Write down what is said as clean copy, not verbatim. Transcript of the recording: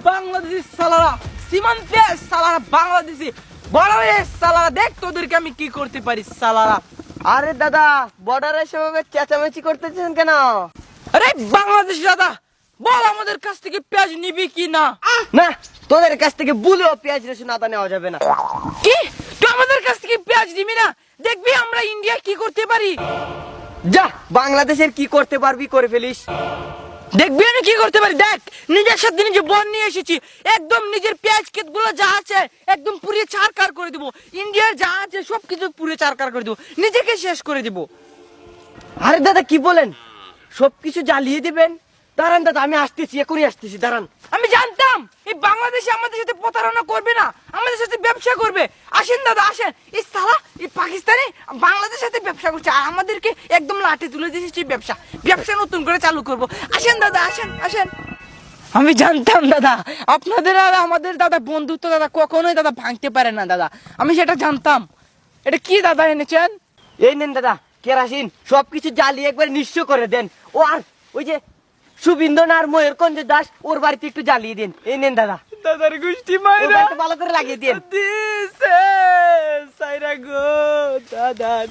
বাংলাদেশি সালারা, সীমান্তে সালারা, বাংলাদেশি বর্ডারে সালারা, দেখ তোদেরকে আমি কি করতে পারি সালারা। আরে দাদা, বর্ডারে সেভাবে চেঁচামেচি করতেছেন কেন? আরে বাংলাদেশি দাদা, বল আমাদের কাছ থেকে পেঁয়াজ নিবি কি না? না, তোদের কাছ থেকে বুলেও পেঁয়াজ রসুন আদা নেওয়া যাবে না। কি তুই আমাদের কাছ থেকে পেঁয়াজ দিবি না? দেখবি আমরা ইন্ডিয়া কি করতে পারি। যা, বাংলাদেশের কি করতে পারবি করে ফেলিস। দেখবি আমি কি করতে পারি। দেখ, নিজের সাথে নিজে বন নিয়ে এসেছি, একদম নিজের পেঁয়াজ ক্ষেত গুলো যা আছে একদম পুড়িয়ে ছারকার করে দিব। ইন্ডিয়ার যা আছে সবকিছু পুড়িয়ে ছারকার করে দিব, নিজেকে শেষ করে দিব। আরে দাদা, কি বলেন? সবকিছু জ্বালিয়ে দিবেন? দাঁড়ান দাদা, আমি আসতেছি, এখনই আসতেছি, দাঁড়ান। আমি জানতাম এই বাংলাদেশে আমাদের সাথে প্রতারণা করবে না, আমাদের সাথে ব্যবসা করবে। আসেন দাদা আসেন, এই সালা এই পাকিস্তানি বাংলাদেশের সাথে ব্যবসা করছে আর আমাদেরকে একদম লাঠি তুলে দিয়েছে। ব্যবসা ব্যবসা নতুন করে চালু করব। আসেন দাদা আসেন আসেন। আমি জানতাম দাদা, আপনাদের আর আমাদের দাদা বন্ধুত্ব দাদা কখনোই দাদা ভাঙতে পারে না দাদা, আমি সেটা জানতাম। এটা কি দাদা এনেছেন? এই নেন দাদা কেরাসিন, সবকিছু জ্বালিয়ে একবার নিঃস্ব করে দেন। ও আর ওই যে সুবিন্দন আর ময়ূরকঞ্জ দাস, ওর বাড়িতে একটু জ্বালিয়ে দিন। এই নেন দাদা, দাদার গোষ্ঠী ওর মাইরা বাড়িতে ভালো করে লাগিয়ে দিন। দিছে সাইরা গো দাদার